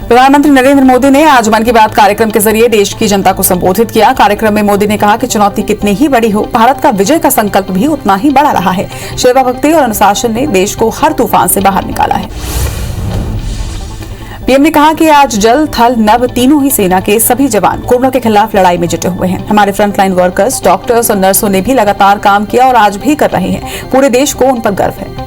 प्रधानमंत्री नरेंद्र मोदी ने आज मन की बात कार्यक्रम के जरिए देश की जनता को संबोधित किया। कार्यक्रम में मोदी ने कहा कि चुनौती कितनी ही बड़ी हो, भारत का विजय का संकल्प भी उतना ही बड़ा रहा है। सेवा भक्ति और अनुशासन ने देश को हर तूफान से बाहर निकाला है। पीएम ने कहा कि आज जल, थल, नभ तीनों ही सेना के सभी जवान कोरोना के खिलाफ लड़ाई में जुटे हुए हैं। हमारे फ्रंटलाइन वर्कर्स, डॉक्टर्स और नर्सों ने भी लगातार काम किया और आज भी कर रहे हैं। पूरे देश को उन पर गर्व है।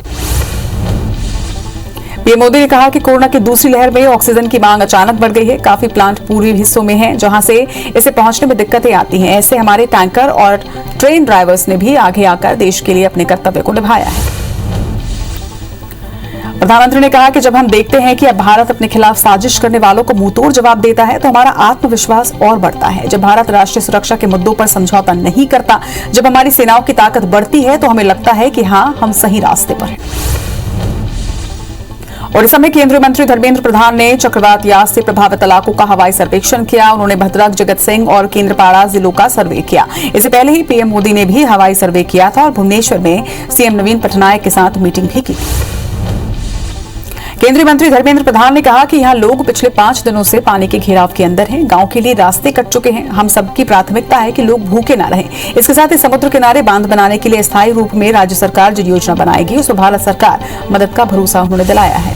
पीएम मोदी ने कहा कि कोरोना की दूसरी लहर में ऑक्सीजन की मांग अचानक बढ़ गई है। काफी प्लांट पूर्वी हिस्सों में हैं, जहां से इसे पहुंचने में दिक्कतें आती हैं। ऐसे हमारे टैंकर और ट्रेन ड्राइवर्स ने भी आगे आकर देश के लिए अपने कर्तव्य को निभाया है। प्रधानमंत्री ने कहा कि जब हम देखते हैं कि अब भारत अपने खिलाफ साजिश करने वालों को मुंहतोड़ जवाब देता है तो हमारा आत्मविश्वास और बढ़ता है। जब भारत राष्ट्रीय सुरक्षा के मुद्दों पर समझौता नहीं करता, जब हमारी सेनाओं की ताकत बढ़ती है तो हमें लगता है कि हाँ, हम सही रास्ते पर हैं। ओडिशा में केंद्रीय मंत्री धर्मेंद्र प्रधान ने चक्रवात यास से प्रभावित इलाकों का हवाई सर्वेक्षण किया। उन्होंने भद्रक, जगत सिंह और केंद्रपाड़ा जिलों का सर्वे किया। इससे पहले ही पीएम मोदी ने भी हवाई सर्वे किया था और भुवनेश्वर में सीएम नवीन पटनायक के साथ मीटिंग भी की। केंद्रीय मंत्री धर्मेंद्र प्रधान ने कहा कि यहाँ लोग पिछले 5 दिनों से पानी के घेराव के अंदर हैं। गांव के लिए रास्ते कट चुके हैं। हम सबकी प्राथमिकता है कि लोग भूखे ना रहें। इसके साथ ही समुद्र किनारे बांध बनाने के लिए स्थायी रूप में राज्य सरकार जो योजना बनाएगी उसमें भारत सरकार मदद का भरोसा उन्होंने दिलाया है।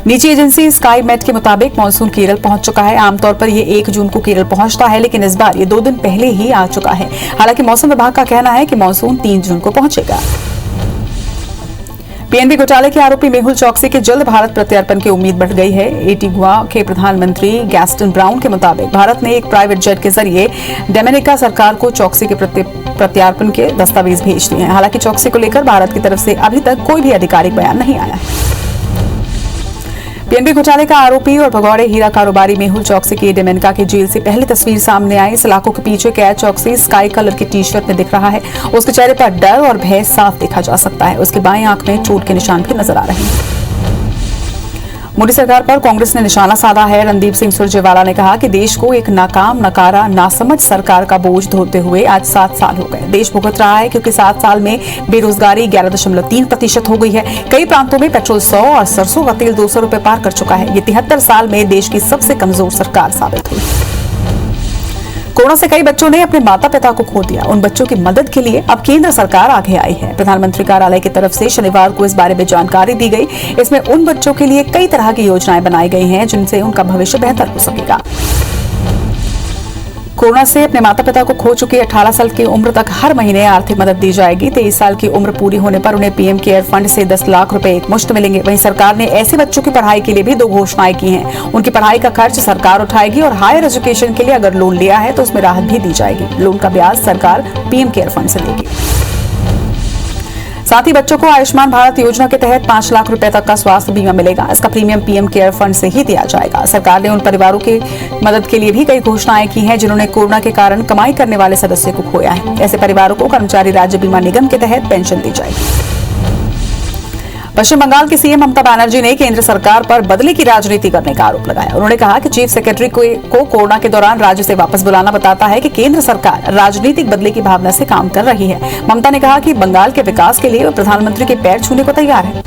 निजी एजेंसी स्काई मेट के मुताबिक मानसून केरल पहुंच चुका है। आमतौर पर ये 1 जून को केरल पहुंचता है, लेकिन इस बार ये 2 दिन पहले ही आ चुका है। हालांकि मौसम विभाग का कहना है कि मानसून 3 जून को पहुंचेगा। पीएनबी घोटाले के आरोपी मेहुल चौकसी के जल्द भारत प्रत्यार्पण की उम्मीद बढ़ गई है। एंटीगुआ के प्रधानमंत्री गैस्टन ब्राउन के मुताबिक भारत ने एक प्राइवेट जेट के जरिए डोमिनिका सरकार को चौकसी के प्रत्यार्पण के दस्तावेज भेज दिए हैं। हालांकि चौकसी को लेकर भारत की तरफ से अभी तक कोई भी आधिकारिक बयान नहीं आया है। पीएनबी घोटाले का आरोपी और भगौड़े हीरा कारोबारी मेहुल चौकसी की डोमिनिका की जेल से पहली तस्वीर सामने आई। सलाखों के पीछे कैद चौकसी स्काई कलर की टी-शर्ट में दिख रहा है। उसके चेहरे पर डर और भय साफ देखा जा सकता है। उसकी बाएं आंख में चोट के निशान भी नजर आ रहे हैं। मोदी सरकार पर कांग्रेस ने निशाना साधा है। रणदीप सिंह सुरजेवाला ने कहा कि देश को एक नाकाम, नकारा, नासमझ सरकार का बोझ ढोते हुए आज 7 साल हो गए। देश भुगत रहा है क्योंकि 7 साल में बेरोजगारी 11.3% हो गई है। कई प्रांतों में पेट्रोल 100 और सरसों का तेल 200 रुपए पार कर चुका है। ये 73 साल में देश की सबसे कमजोर सरकार साबित हुई। कोरोना से कई बच्चों ने अपने माता पिता को खो दिया। उन बच्चों की मदद के लिए अब केंद्र सरकार आगे आई है। प्रधानमंत्री कार्यालय की तरफ से शनिवार को इस बारे में जानकारी दी गई। इसमें उन बच्चों के लिए कई तरह की योजनाएं बनाई गई हैं जिनसे उनका भविष्य बेहतर हो सकेगा। कोरोना से अपने माता पिता को खो चुके 18 साल की उम्र तक हर महीने आर्थिक मदद दी जाएगी। 23 साल की उम्र पूरी होने पर उन्हें पीएम केयर फंड से 10 लाख रुपए एकमुश्त मिलेंगे। वहीं सरकार ने ऐसे बच्चों की पढ़ाई के लिए भी 2 घोषणाएं की हैं। उनकी पढ़ाई का खर्च सरकार उठाएगी और हायर एजुकेशन के लिए अगर लोन लिया है तो उसमें राहत भी दी जाएगी। लोन का ब्याज सरकार पीएम केयर फंड से देगी। साथ ही बच्चों को आयुष्मान भारत योजना के तहत 5 लाख रुपए तक का स्वास्थ्य बीमा मिलेगा। इसका प्रीमियम पीएम केयर फंड से ही दिया जाएगा। सरकार ने उन परिवारों की मदद के लिए भी कई घोषणाएं की हैं जिन्होंने कोरोना के कारण कमाई करने वाले सदस्य को खोया है। ऐसे परिवारों को कर्मचारी राज्य बीमा निगम के तहत पेंशन दी जाएगी। पश्चिम बंगाल की सीएम ममता बनर्जी ने केंद्र सरकार पर बदले की राजनीति करने का आरोप लगाया। उन्होंने कहा कि चीफ सेक्रेटरी को कोरोना के दौरान राज्य से वापस बुलाना बताता है कि केंद्र सरकार राजनीतिक बदले की भावना से काम कर रही है। ममता ने कहा कि बंगाल के विकास के लिए वो प्रधानमंत्री के पैर छूने को तैयार है।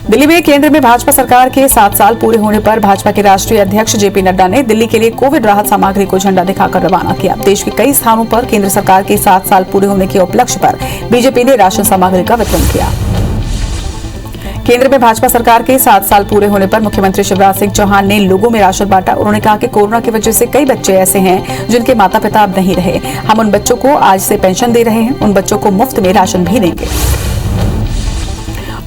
दिल्ली में केंद्र में भाजपा सरकार के 7 साल पूरे होने पर भाजपा के राष्ट्रीय अध्यक्ष जेपी नड्डा ने दिल्ली के लिए कोविड राहत सामग्री को झंडा दिखाकर रवाना किया। देश के कई स्थानों पर केंद्र सरकार के 7 साल पूरे होने के उपलक्ष्य पर बीजेपी ने राशन सामग्री का वितरण किया। केंद्र में भाजपा सरकार के 7 साल पूरे होने पर मुख्यमंत्री शिवराज सिंह चौहान ने लोगों में राशन बांटा। उन्होंने कहा कि कोरोना की वजह से कई बच्चे ऐसे हैं जिनके माता पिता अब नहीं रहे। हम उन बच्चों को आज से पेंशन दे रहे हैं। उन बच्चों को मुफ्त में राशन भी देंगे।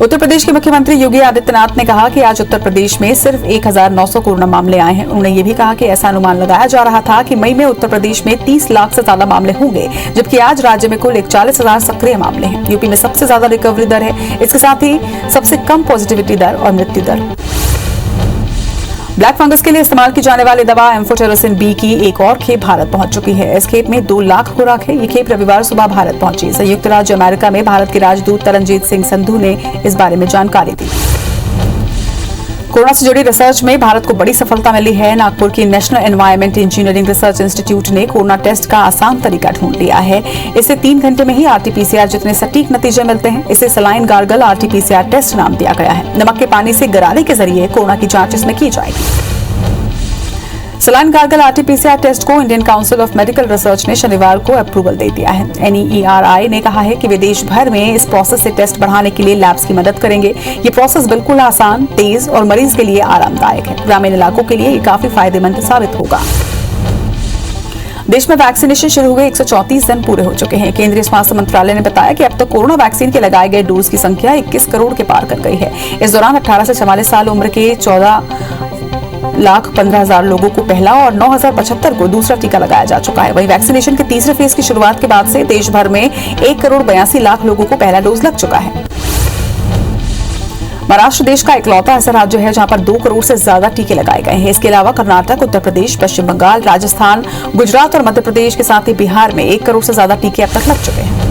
उत्तर प्रदेश के मुख्यमंत्री योगी आदित्यनाथ ने कहा कि आज उत्तर प्रदेश में सिर्फ 1900 कोरोना मामले आए हैं। उन्होंने ये भी कहा कि ऐसा अनुमान लगाया जा रहा था कि मई में उत्तर प्रदेश में 30 लाख से ज्यादा मामले होंगे, जबकि आज राज्य में कुल 41,000 सक्रिय मामले हैं। यूपी में सबसे ज्यादा रिकवरी दर है। इसके साथ ही सबसे कम पॉजिटिविटी दर और मृत्यु दर। ब्लैक फंगस के लिए इस्तेमाल की जाने वाली दवा एम्फोटेरिसिन बी की एक और खेप भारत पहुंच चुकी है। इस खेप में 2 लाख खुराक है। ये खेप रविवार सुबह भारत पहुंची। संयुक्त राज्य अमेरिका में भारत के राजदूत तरनजीत सिंह संधू ने इस बारे में जानकारी दी। कोरोना से जुड़ी रिसर्च में भारत को बड़ी सफलता मिली है। नागपुर की national environment engineering research institute ने कोरोना टेस्ट का आसान तरीका ढूंढ लिया है। इससे 3 घंटे में ही आरटीपीसीआर जितने सटीक नतीजे मिलते हैं। इसे सलाइन गार्गल आरटीपीसीआर टेस्ट नाम दिया गया है। नमक के पानी से गरारे के जरिए कोरोना की जांच इसमें की जाएगी। सलाइन गार्गल आरटीपीसीआर टेस्ट को Indian council of medical research ने शनिवार को अप्रूवल दे दिया है। NEERI ने कहा है कि वे देश भर में इस प्रोसेस से टेस्ट बढ़ाने के लिए लैब्स की मदद करेंगे। ये प्रोसेस बिल्कुल आसान, तेज और मरीज के लिए आरामदायक है। ग्रामीण इलाकों के लिए ये काफी फायदेमंद साबित होगा। देश में वैक्सीनेशन शुरू हुए 134 दिन पूरे हो चुके हैं। केंद्रीय स्वास्थ्य मंत्रालय ने बताया कि अब तक कोरोना वैक्सीन के लगाए गए डोज की संख्या 21 करोड़ के पार कर गई है। इस दौरान 18 से 44 साल उम्र के 14,15,000 लोगों को पहला और 9,075 को दूसरा टीका लगाया जा चुका है। वहीं वैक्सीनेशन के तीसरे फेज की शुरुआत के बाद से देश भर में 1,82,00,000 लोगों को पहला डोज लग चुका है। महाराष्ट्र देश का इकलौता ऐसा राज्य है जहां पर 2 करोड़ से ज्यादा टीके लगाए गए हैं। इसके अलावा कर्नाटक, उत्तर प्रदेश, पश्चिम बंगाल, राजस्थान, गुजरात और मध्य प्रदेश के साथ ही बिहार में 1 करोड़ से ज्यादा टीके अब तक लग चुके हैं।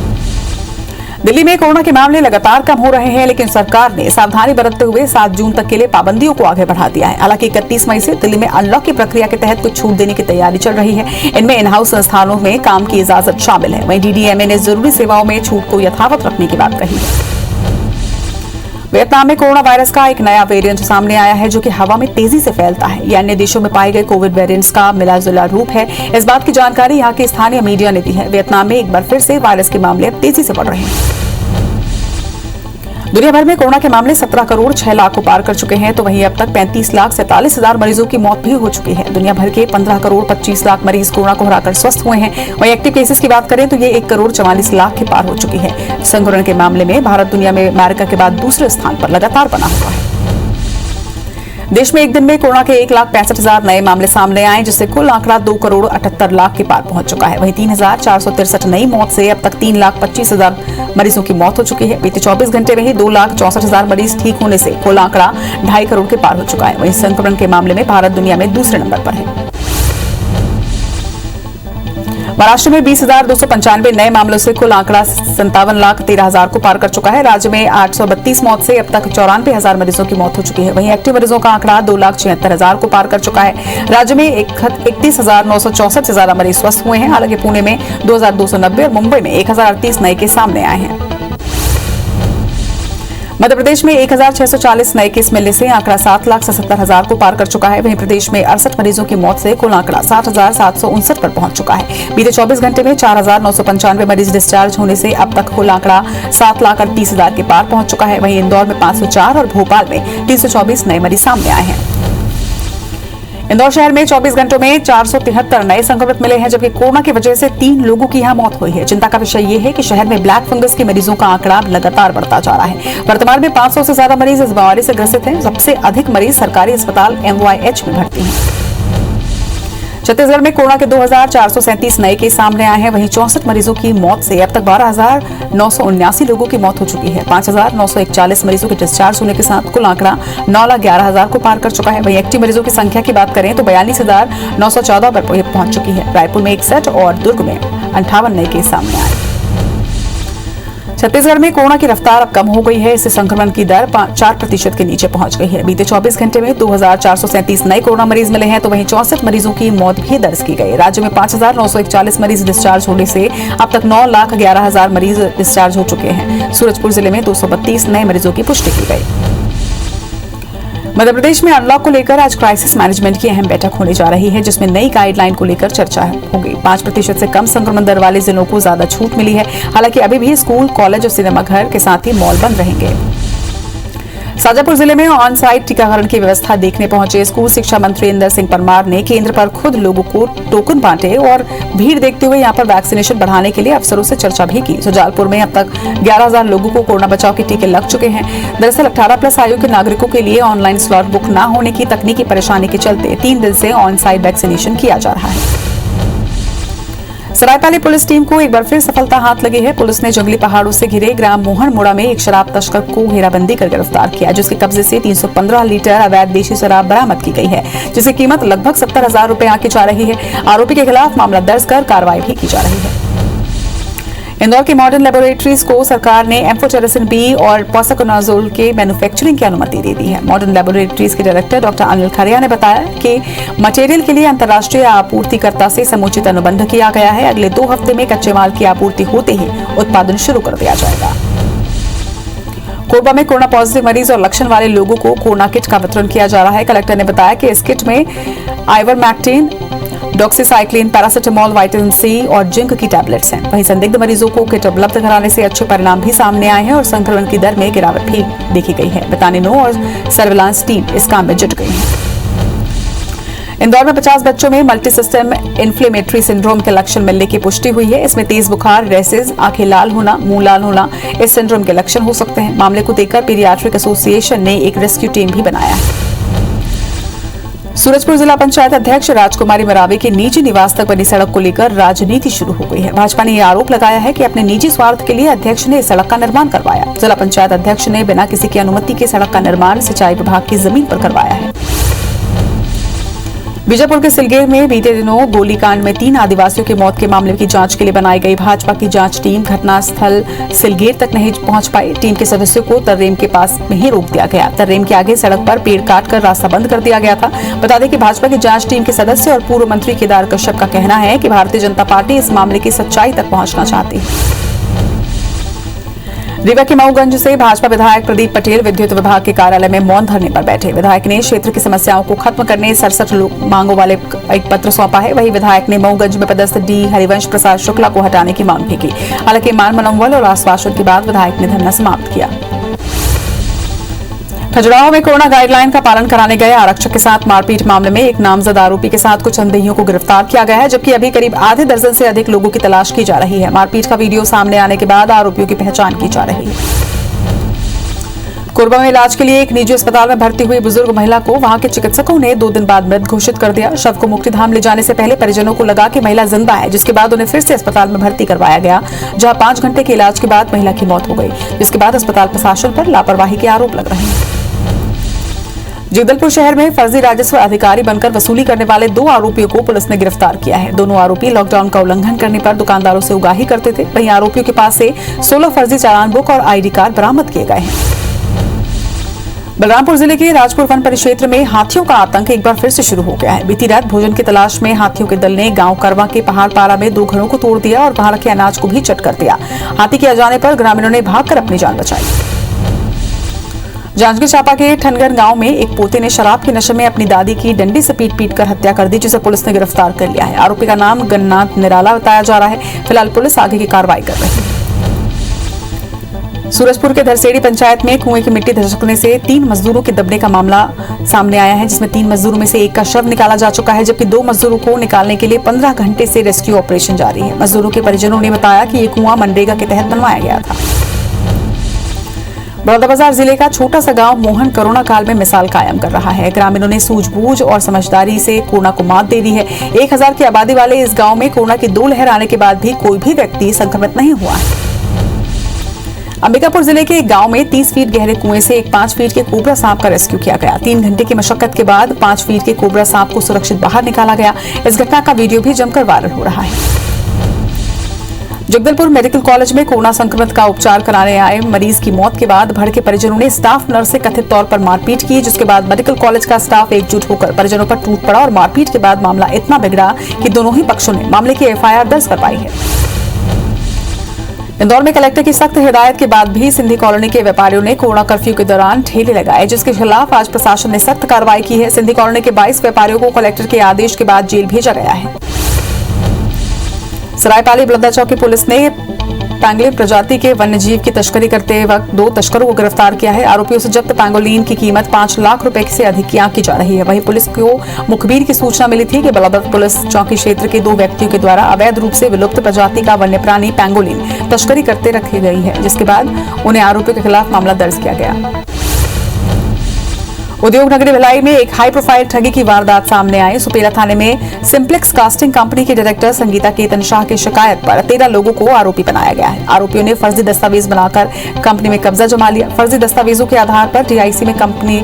दिल्ली में कोरोना के मामले लगातार कम हो रहे हैं, लेकिन सरकार ने सावधानी बरतते हुए 7 जून तक के लिए पाबंदियों को आगे बढ़ा दिया है। हालांकि 31 मई से दिल्ली में अनलॉक की प्रक्रिया के तहत कुछ छूट देने की तैयारी चल रही है। इनमें इन हाउस संस्थानों में काम की इजाजत शामिल है। वहीं DDMA ने जरूरी सेवाओं में छूट को यथावत रखने की बात कही है। वियतनाम में कोरोना वायरस का एक नया वेरिएंट सामने आया है जो कि हवा में तेजी से फैलता है। यह अन्य देशों में पाए गए कोविड वेरिएंट्स का मिला-जुला रूप है। इस बात की जानकारी यहां के स्थानीय मीडिया ने दी है। वियतनाम में एक बार फिर से वायरस के मामले तेजी से बढ़ रहे हैं। दुनिया भर में कोरोना के मामले 17 करोड़ 6 लाख को पार कर चुके हैं, तो वहीं अब तक 35,47,000 मरीजों की मौत भी हो चुकी है। दुनिया भर के 15 करोड़ 25 लाख मरीज कोरोना को हराकर स्वस्थ हुए हैं। वहीं एक्टिव केसेस की बात करें तो ये 1 करोड़ 44 लाख के पार हो चुकी है। संक्रमण के मामले में भारत दुनिया में अमेरिका के बाद दूसरे स्थान पर लगातार बना हुआ है। देश में एक दिन में कोरोना के 1,65,000 नए मामले सामने आए, जिससे कुल आंकड़ा 2 करोड़ 78 लाख के पार पहुंच चुका है। वहीं 3,463 नई मौत से अब तक 3,25,000 मरीजों की मौत हो चुकी है। बीते 24 घंटे में ही 2,64,000 मरीज ठीक होने से कुल आंकड़ा 2.5 करोड़ के पार हो चुका है। वहीं संक्रमण के मामले में भारत दुनिया में दूसरे नंबर पर है। महाराष्ट्र में 20,295 नए मामलों से कुल आंकड़ा 57,13,000 को पार कर चुका है। राज्य में 832 मौत से अब तक 94,000 मरीजों की मौत हो चुकी है। वहीं एक्टिव मरीजों का आंकड़ा 2,76,000 को पार कर चुका है। राज्य में 31,964 से ज्यादा मरीज स्वस्थ हुए हैं। हालांकि पुणे में 2,290 और मुंबई में 1,038 नए केस सामने आए हैं। मध्य प्रदेश में 1,640 नए केस मिलने से आंकड़ा 7,77,000 को पार कर चुका है। वहीं प्रदेश में 68 मरीजों की मौत से कुल आंकड़ा 60,759 पर पहुंच चुका है। बीते 24 घंटे में 4,995 मरीज डिस्चार्ज होने से अब तक कुल आंकड़ा 7,38,000 के पार पहुंच चुका है। वहीं इंदौर में 504 और भोपाल में 324 नए मरीज सामने आए हैं। इंदौर शहर में 24 घंटों में 473 नए संक्रमित मिले हैं, जबकि कोरोना की वजह से 3 लोगों की यहां मौत हुई है। चिंता का विषय ये है कि शहर में ब्लैक फंगस के मरीजों का आंकड़ा लगातार बढ़ता जा रहा है। वर्तमान में 500 से ज्यादा मरीज इस बीमारी से ग्रसित हैं। सबसे अधिक मरीज सरकारी अस्पताल MYH में भर्ती हैं। छत्तीसगढ़ में कोरोना के 2,437 नए केस सामने आए हैं। वहीं 64 मरीजों की मौत से अब तक 12,979 लोगों की मौत हो चुकी है। 5,941 मरीजों के डिस्चार्ज होने के साथ कुल आंकड़ा 9,11,000 को पार कर चुका है। वहीं एक्टिव मरीजों की संख्या की बात करें तो 42,914 पर पहुंच चुकी है। रायपुर में 61 और दुर्ग में 58 नए केस सामने आए। छत्तीसगढ़ में कोरोना की रफ्तार अब कम हो गई है। इससे संक्रमण की दर 4% के नीचे पहुंच गई है। बीते 24 घंटे में 2,437 नए कोरोना मरीज मिले हैं, तो वहीं 64 मरीजों की मौत भी दर्ज की गई। राज्य में 5,941 मरीज डिस्चार्ज होने से अब तक 9,11,000 मरीज डिस्चार्ज हो चुके हैं। सूरजपुर जिले में 232 नए मरीजों की पुष्टि की गई। मध्य प्रदेश में अनलॉक को लेकर आज क्राइसिस मैनेजमेंट की अहम बैठक होने जा रही है, जिसमें नई गाइडलाइन को लेकर चर्चा होगी। 5% से कम संक्रमण दर वाले जिलों को ज्यादा छूट मिली है। हालांकि अभी भी स्कूल, कॉलेज और सिनेमाघर के साथ ही मॉल बंद रहेंगे। शाजापुर जिले में ऑन साइट टीकाकरण की व्यवस्था देखने पहुंचे स्कूल शिक्षा मंत्री इंदर सिंह परमार ने केंद्र पर खुद लोगों को टोकन बांटे और भीड़ देखते हुए यहां पर वैक्सीनेशन बढ़ाने के लिए अफसरों से चर्चा भी की। सुजालपुर में अब तक 11,000 लोगों को कोरोना बचाव के टीके लग चुके हैं। दरअसल 18+ आयु के नागरिकों के लिए ऑनलाइन स्लॉट बुक न होने की तकनीकी परेशानी के चलते 3 दिन से ऑन साइट वैक्सीनेशन किया जा रहा है। सरायपाली पुलिस टीम को एक बार फिर सफलता हाथ लगी है। पुलिस ने जंगली पहाड़ों से घिरे ग्राम मोहनमुड़ा में एक शराब तस्कर को घेराबंदी कर गिरफ्तार किया, जिसके कब्जे से 315 लीटर अवैध देशी शराब बरामद की गई है, जिसकी कीमत लगभग 70,000 रुपए आंकी जा रही है। आरोपी के खिलाफ मामला दर्ज कर कार्रवाई भी की जा रही है। इंदौर के मॉडर्न लेबोरेटरीज को सरकार ने एम्फोटेरेसिन बी और पॉसाकोनाजोल के मैन्युफैक्चरिंग की अनुमति दे दी है। मॉडर्न लेबोरेटरीज के डायरेक्टर डॉक्टर अनिल खरिया ने बताया कि मटेरियल के लिए अंतर्राष्ट्रीय आपूर्तिकर्ता से समुचित अनुबंध किया गया है। अगले 2 हफ्ते में कच्चे माल की आपूर्ति होते ही उत्पादन शुरू कर दिया जाएगा। कोरबा में कोरोना पॉजिटिव मरीज और लक्षण वाले लोगों को कोरोना किट का वितरण किया जा रहा है। कलेक्टर ने बताया कि इस किट में ivermectin, doxycycline, paracetamol, vitamin C और जिंक की टैबलेट्स हैं। वहीं संदिग्ध मरीजों को किट उपलब्ध कराने से अच्छे परिणाम भी सामने आए हैं और संक्रमण की दर में गिरावट भी देखी गई है। बतानिनो और सर्विलांस टीम इस काम में जुट गई है। इंदौर में 50 बच्चों में मल्टी सिस्टम इन्फ्लेमेटरी सिंड्रोम के लक्षण मिलने की पुष्टि हुई है। इसमें तेज बुखार, रेसेस, आंखें लाल होना, मुंह लाल होना इस सिंड्रोम के लक्षण हो सकते हैं। मामले को देखकर पीडियाट्रिक एसोसिएशन ने एक रेस्क्यू टीम भी बनाया है। सूरजपुर जिला पंचायत अध्यक्ष राजकुमारी मरावी के निजी निवास तक बनी सड़क को लेकर राजनीति शुरू हो गई है। भाजपा ने यह आरोप लगाया है कि अपने निजी स्वार्थ के लिए अध्यक्ष ने इस सड़क का निर्माण करवाया। जिला पंचायत अध्यक्ष ने बिना किसी की अनुमति के सड़क का निर्माण सिंचाई विभाग की जमीन पर करवाया है। बीजापुर के सिलगेर में बीते दिनों गोलीकांड में 3 आदिवासियों की मौत के मामले की जांच के लिए बनाई गई भाजपा की जांच टीम घटनास्थल सिलगेर तक नहीं पहुंच पाई। टीम के सदस्यों को तर्रेम के पास में ही रोक दिया गया। तर्रेम के आगे सड़क पर पेड़ काटकर रास्ता बंद कर दिया गया था। बता दें कि भाजपा की जांच टीम के सदस्य और पूर्व मंत्री केदार कश्यप का कहना है कि भारतीय जनता पार्टी इस मामले की सच्चाई तक पहुंचना चाहती है। रीवा के मऊगंज से भाजपा विधायक प्रदीप पटेल विद्युत विभाग के कार्यालय में मौन धरने पर बैठे। विधायक ने क्षेत्र की समस्याओं को खत्म करने 67 मांगों वाले एक पत्र सौंपा है। वहीं विधायक ने मऊगंज में पदस्थ डी हरिवंश प्रसाद शुक्ला को हटाने की मांग भी की। हालांकि मान मनोबल और आश्वासन के बाद विधायक ने धरना समाप्त किया। खजुराहो में कोरोना गाइडलाइन का पालन कराने गए आरक्षक के साथ मारपीट मामले में एक नामजद आरोपी के साथ कुछ अंधेइयों को गिरफ्तार किया गया है, जबकि अभी करीब आधे दर्जन से अधिक लोगों की तलाश की जा रही है। मारपीट का वीडियो सामने आने के बाद आरोपियों की पहचान की जा रही है। कोरबा में इलाज के लिए एक निजी अस्पताल में भर्ती हुई बुजुर्ग महिला को वहां के चिकित्सकों ने 2 दिन बाद मृत घोषित कर दिया। शव को मुक्तिधाम ले जाने से पहले परिजनों को लगा कि महिला जिंदा है, जिसके बाद उन्हें फिर से अस्पताल में भर्ती करवाया गया, जहां 5 घंटे के इलाज के बाद महिला की मौत हो गई, जिसके बाद अस्पताल प्रशासन पर लापरवाही के आरोप लग रहे हैं। जगदलपुर शहर में फर्जी राजस्व अधिकारी बनकर वसूली करने वाले 2 आरोपियों को पुलिस ने गिरफ्तार किया है। दोनों आरोपी लॉकडाउन का उल्लंघन करने पर दुकानदारों से उगाही करते थे। वहीं आरोपियों के पास से 16 फर्जी चालान बुक और आईडी कार्ड बरामद किए गए हैं। बलरामपुर जिले के राजपुर वन परिक्षेत्र में हाथियों का आतंक एक बार फिर से शुरू हो गया है। बीती रात भोजन की तलाश में हाथियों के दल ने गांव करवा के पहाड़ पारा में 2 घरों को तोड़ दिया और वहां रखे अनाज को भी चट कर दिया। हाथी के आ जाने पर ग्रामीणों ने भागकर अपनी जान बचाई। जांजगीर चांपा के ठनगर गांव में एक पोते ने शराब के नशे में अपनी दादी की डंडे से पीट कर हत्या कर दी, जिसे पुलिस ने गिरफ्तार कर लिया है। आरोपी का नाम गन्नाथ निराला बताया जा रहा है। फिलहाल पुलिस आगे की कार्रवाई कर रही है। सूरजपुर के धरसेड़ी पंचायत में कुएं की मिट्टी धसकने से 3 मजदूरों के दबने का मामला सामने आया है, जिसमें 3 मजदूरों में से एक का शव निकाला जा चुका है, जबकि 2 मजदूरों को निकालने के लिए 15 घंटे से रेस्क्यू ऑपरेशन जारी है। मजदूरों के परिजनों ने बताया कि ये कुआं मनरेगा के तहत बनवाया गया था। बलौदाबाजार जिले का छोटा सा गांव मोहन कोरोना काल में मिसाल कायम कर रहा है। ग्रामीणों ने सूझबूझ और समझदारी से कोरोना को मात दे दी है। 1000 की आबादी वाले इस गांव में कोरोना की 2 लहर आने के बाद भी कोई भी व्यक्ति संक्रमित नहीं हुआ है। अंबिकापुर जिले के एक गांव में 30 फीट गहरे कुएं से एक 5 फीट के कोबरा सांप का रेस्क्यू किया गया। 3 घंटे की मशक्कत के बाद 5 फीट के कोबरा सांप को सुरक्षित बाहर निकाला गया। इस घटना का वीडियो भी जमकर वायरल हो रहा है। जगदलपुर मेडिकल कॉलेज में कोरोना संक्रमित का उपचार कराने आए मरीज की मौत के बाद भड़के परिजनों ने स्टाफ नर्स से कथित तौर पर मारपीट की, जिसके बाद मेडिकल कॉलेज का स्टाफ एकजुट होकर परिजनों पर टूट पड़ा और मारपीट के बाद मामला इतना बिगड़ा कि दोनों ही पक्षों ने मामले की एफआईआर दर्ज करवाई है। इंदौर में कलेक्टर की सख्त हिदायत के बाद भी सिंधी कॉलोनी के व्यापारियों ने कोरोना कर्फ्यू के दौरान ठेले लगाए, जिसके खिलाफ आज प्रशासन ने सख्त कार्रवाई की है। सिंधी कॉलोनी के 22 व्यापारियों को कलेक्टर के आदेश के बाद जेल भेजा गया है। सरायपाली बलंदा चौकी पुलिस ने पैंगोलिन प्रजाति के वन्यजीव की तस्करी करते वक्त 2 तस्करों को गिरफ्तार किया है। आरोपियों से जब्त पैंगोलिन की कीमत 5 लाख रुपए से अधिक की आंकी जा रही है। वहीं पुलिस को मुखबिर की सूचना मिली थी कि बलौदा पुलिस चौकी क्षेत्र के 2 व्यक्तियों के द्वारा अवैध रूप से विलुप्त प्रजाति का वन्य प्राणी पैंगोलिन तस्करी करते रखी गई है, जिसके बाद उन्हें आरोपियों के खिलाफ मामला दर्ज किया गया। उद्योग नगरी भिलाई में एक हाई प्रोफाइल ठगी की वारदात सामने आई। सुपेला थाने में सिंप्लेक्स कास्टिंग कंपनी के डायरेक्टर संगीता केतन शाह की शिकायत पर 13 लोगों को आरोपी बनाया गया है। आरोपियों ने फर्जी दस्तावेज बनाकर कंपनी में कब्जा जमा लिया। फर्जी दस्तावेजों के आधार पर टीआईसी में कंपनी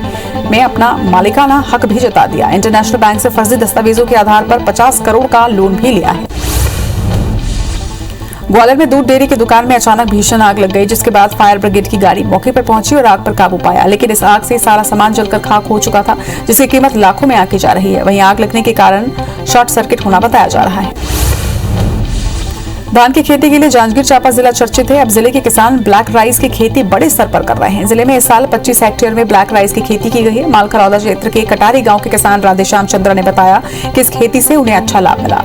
में अपना मालिकाना हक भी जता दिया। इंटरनेशनल बैंक से फर्जी दस्तावेजों के आधार पर 50 करोड़ का लोन भी लिया है। ग्वालियर में दूध डेयरी की दुकान में अचानक भीषण आग लग गई, जिसके बाद फायर ब्रिगेड की गाड़ी मौके पर पहुंची और आग पर काबू पाया। लेकिन इस आग से सारा सामान जलकर खाक हो चुका था, जिसकी कीमत लाखों में आंकी जा रही है। वहीं आग लगने के कारण शॉर्ट सर्किट होना बताया जा रहा है। धान की खेती के लिए जांजगीर चांपा जिला चर्चित है। अब जिले के किसान ब्लैक राइस की खेती बड़े स्तर पर कर रहे हैं। जिले में इस साल 25 हेक्टेयर में ब्लैक राइस की खेती की गई है। मालखरौदा क्षेत्र के कटारी गांव के किसान राधेश्याम चंद्र ने बताया कि इस खेती से उन्हें अच्छा लाभ मिला।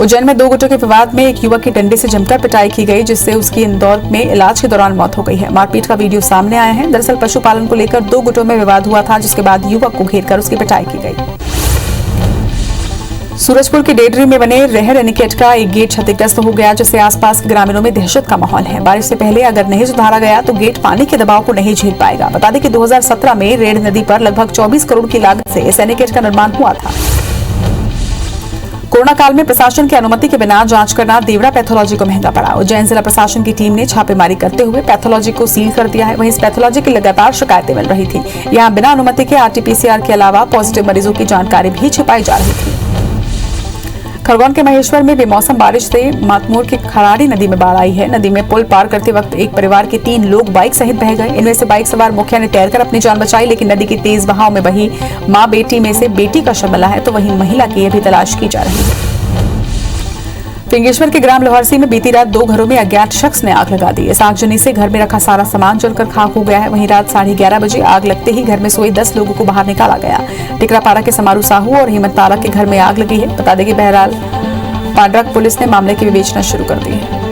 उज्जैन में 2 गुटों के विवाद में एक युवक की डंडे से जमकर पिटाई की गई, जिससे उसकी इंदौर में इलाज के दौरान मौत हो गई है। मारपीट का वीडियो सामने आया है। दरअसल पशुपालन को लेकर 2 गुटों में विवाद हुआ था, जिसके बाद युवक को घेरकर उसकी पिटाई की गई। सूरजपुर के डेडरी में बने रहर एनिकेट का एक गेट क्षतिग्रस्त हो गया, जिससे आसपास के ग्रामीणों में दहशत का माहौल है। बारिश से पहले अगर नहीं सुधारा गया तो गेट पानी के दबाव को नहीं झेल पाएगा। बता दें कि 2017 में रेड नदी पर लगभग 24 करोड़ की लागत से इस एनिकेट का निर्माण हुआ था। कोरोना काल में प्रशासन की अनुमति के बिना जांच करना देवड़ा पैथोलॉजी को महंगा पड़ा। उज्जैन जिला प्रशासन की टीम ने छापेमारी करते हुए पैथोलॉजी को सील कर दिया है। वहीं इस पैथोलॉजी की लगातार शिकायतें मिल रही थी। यहां बिना अनुमति के आरटीपीसीआर के अलावा पॉजिटिव मरीजों की जानकारी भी छिपाई जा रही थी। खरगोन के महेश्वर में बेमौसम बारिश से मातमूर की खराड़ी नदी में बाढ़ आई है। नदी में पुल पार करते वक्त एक परिवार के 3 लोग बाइक सहित बह गए। इनमें से बाइक सवार मुखिया ने तैरकर अपनी जान बचाई, लेकिन नदी के तेज बहाव में बही मां बेटी में से बेटी का शव मिला है, तो वहीं महिला की अभी तलाश की जा रही है। फिंगेश्वर के ग्राम लोहरसी में बीती रात 2 घरों में अज्ञात शख्स ने आग लगा दी। इस आगजनी से घर में रखा सारा सामान जलकर खाक हो गया है। वहीं रात 11:30 बजे आग लगते ही घर में सोए 10 लोगों को बाहर निकाला गया। टिकरापाड़ा के समारू साहू और हेमंत तारा के घर में आग लगी है। बता दें कि बहरहाल पाड्रक पुलिस ने मामले की विवेचना शुरू कर दी है।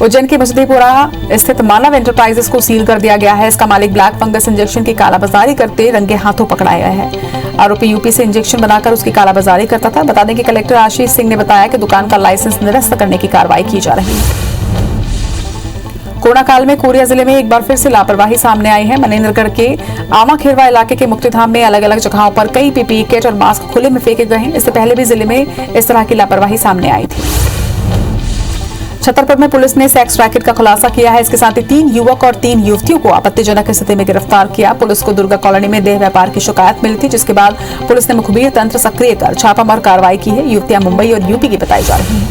उज्जैन के मसदीपुरा स्थित मानव एंटरप्राइजेस को सील कर दिया गया है। इसका मालिक ब्लैक फंगस इंजेक्शन की कालाबाजारी करते रंगे हाथों पकड़ाया है। आरोपी यूपी से इंजेक्शन बनाकर उसकी कालाबाजारी करता था। बता दें कि कलेक्टर आशीष सिंह ने बताया कि दुकान का लाइसेंस निरस्त करने की कार्रवाई की जा रही है। कोरोना काल में कोरिया जिले में एक बार फिर से लापरवाही सामने आई है। मनेन्द्रगढ़ के आमाखेरवा इलाके के मुक्तिधाम में अलग अलग जगहों पर कई पीपीई किट और मास्क खुले में फेंके गए हैं। इससे पहले भी जिले में इस तरह की लापरवाही सामने आई थी। छतरपुर में पुलिस ने सेक्स रैकेट का खुलासा किया है। इसके साथ ही 3 युवक और 3 युवतियों को आपत्तिजनक स्थिति में गिरफ्तार किया। पुलिस को दुर्गा कॉलोनी में देह व्यापार की शिकायत मिली थी, जिसके बाद पुलिस ने मुखबिर तंत्र सक्रिय कर छापामार कार्रवाई की है। युवतियां मुंबई और यूपी की बताई जा रही हैं।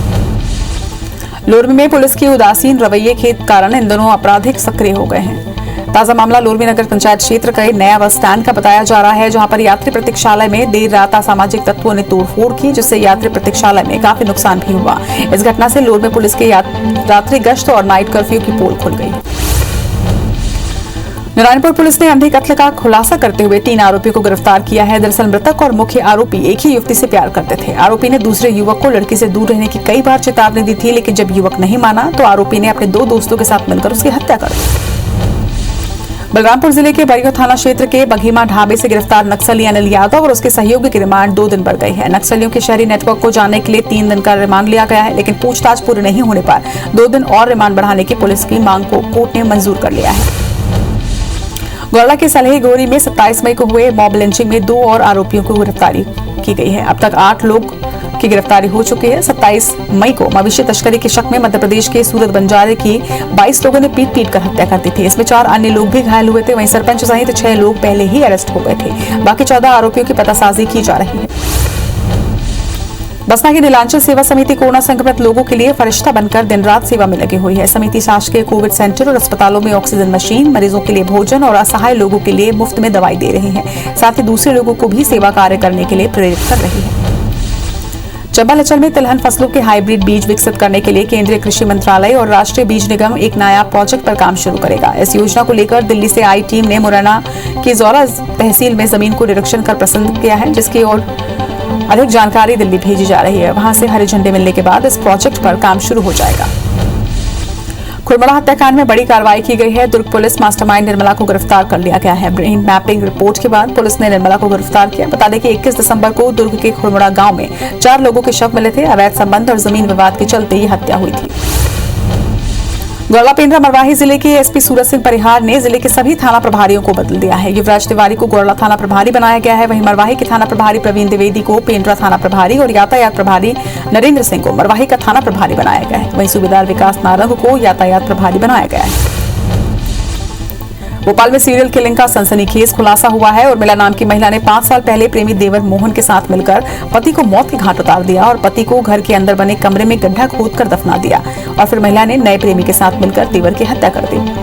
लोरमी में पुलिस की उदासीन रवैये के कारण इन दोनों आपराधिक सक्रिय हो गए हैं। ताजा मामला लोरमी नगर पंचायत क्षेत्र का नया बस स्टैंड का बताया जा रहा है, जहां पर यात्री प्रतीक्षालय में देर रात असामाजिक तत्वों ने तोड़फोड़ की, जिससे यात्री प्रतीक्षालय में काफी नुकसान भी हुआ। इस घटना से लोरमी पुलिस के रात्रि गश्त और नाइट कर्फ्यू की पोल खुल गई। नारायणपुर पुलिस ने अंधे कत्ल का खुलासा करते हुए 3 आरोपियों को गिरफ्तार किया है। दरअसल मृतक और मुख्य आरोपी एक ही युवती से प्यार करते थे। आरोपी ने दूसरे युवक को लड़की से दूर रहने की कई बार चेतावनी दी थी, लेकिन जब युवक नहीं माना तो आरोपी ने अपने 2 दोस्तों के साथ मिलकर उसकी हत्या कर दी। बलरामपुर जिले के बरियो थाना क्षेत्र के बघीमा ढाबे से गिरफ्तार नक्सली अनिल यादव और उसके सहयोगी की रिमांड 2 दिन बढ़ गई है। नक्सलियों के शहरी नेटवर्क को जानने के लिए 3 दिन का रिमांड लिया गया है, लेकिन पूछताछ पूरी नहीं होने पर 2 दिन और रिमांड बढ़ाने की पुलिस की मांग को कोर्ट ने मंजूर कर लिया है। गोरला के सलही गोरी में 27 मई को हुए मॉब लिंचिंग में 2 और आरोपियों को गिरफ्तारी की गई है। अब तक 8 लोग की गिरफ्तारी हो चुकी है। 27 मई को मवेशी तस्करी के शक में मध्य प्रदेश के सूरत बंजारे की 22 लोगों ने पीट कर हत्या कर दी थी। इसमें 4 अन्य लोग भी घायल हुए थे। वहीं सरपंच सहित 6 लोग पहले ही अरेस्ट हो गए थे। बाकी 14 आरोपियों की पतासाजी की जा रही है। बसना की नीलांचल सेवा समिति कोरोना संक्रमित लोगों के लिए फरिश्ता बनकर दिन रात सेवा में लगी हुई है। समिति शासकीय कोविड सेंटर और अस्पतालों में ऑक्सीजन मशीन, मरीजों के लिए भोजन और असहाय लोगों के लिए मुफ्त में दवाई दे रही है। साथ ही दूसरे लोगों को भी सेवा कार्य करने के लिए प्रेरित कर रही है। चंबल अंचल में तिलहन फसलों के हाइब्रिड बीज विकसित करने के लिए केंद्रीय कृषि मंत्रालय और राष्ट्रीय बीज निगम एक नया प्रोजेक्ट पर काम शुरू करेगा। इस योजना को लेकर दिल्ली से आई टीम ने मुरैना की जौरा तहसील में जमीन को निरीक्षण कर पसंद किया है, जिसकी ओर अधिक जानकारी दिल्ली भेजी जा रही है। वहां से हरे झंडे मिलने के बाद इस प्रोजेक्ट पर काम शुरू हो जाएगा। खुरमड़ा हत्याकांड में बड़ी कार्रवाई की गई है। दुर्ग पुलिस मास्टरमाइंड निर्मला को गिरफ्तार कर लिया गया है। ब्रेन मैपिंग रिपोर्ट के बाद पुलिस ने निर्मला को गिरफ्तार किया। बता दें कि 21 दिसंबर को दुर्ग के खुरमड़ा गांव में 4 लोगों के शव मिले थे। अवैध संबंध और जमीन विवाद के चलते ये हत्या हुई थी। गौरला पेंड्रा मरवाही जिले के एसपी सूरज सिंह परिहार ने जिले के सभी थाना प्रभारियों को बदल दिया है। युवराज तिवारी को गौरला थाना प्रभारी बनाया गया है। वहीं मरवाही के थाना प्रभारी प्रवीण द्विवेदी को पेंड्रा थाना प्रभारी और यातायात प्रभारी नरेंद्र सिंह को मरवाही का थाना प्रभारी बनाया गया है। वहीं सूबेदार विकास नारंग को यातायात प्रभारी बनाया गया है। भोपाल में सीरियल किलिंग का सनसनीखेज खुलासा हुआ है। उर्मिला नाम की महिला ने 5 साल पहले प्रेमी देवर मोहन के साथ मिलकर पति को मौत के घाट उतार दिया और पति को घर के अंदर बने कमरे में गड्ढा खोदकर दफना दिया और फिर महिला ने नए प्रेमी के साथ मिलकर देवर की हत्या कर दी।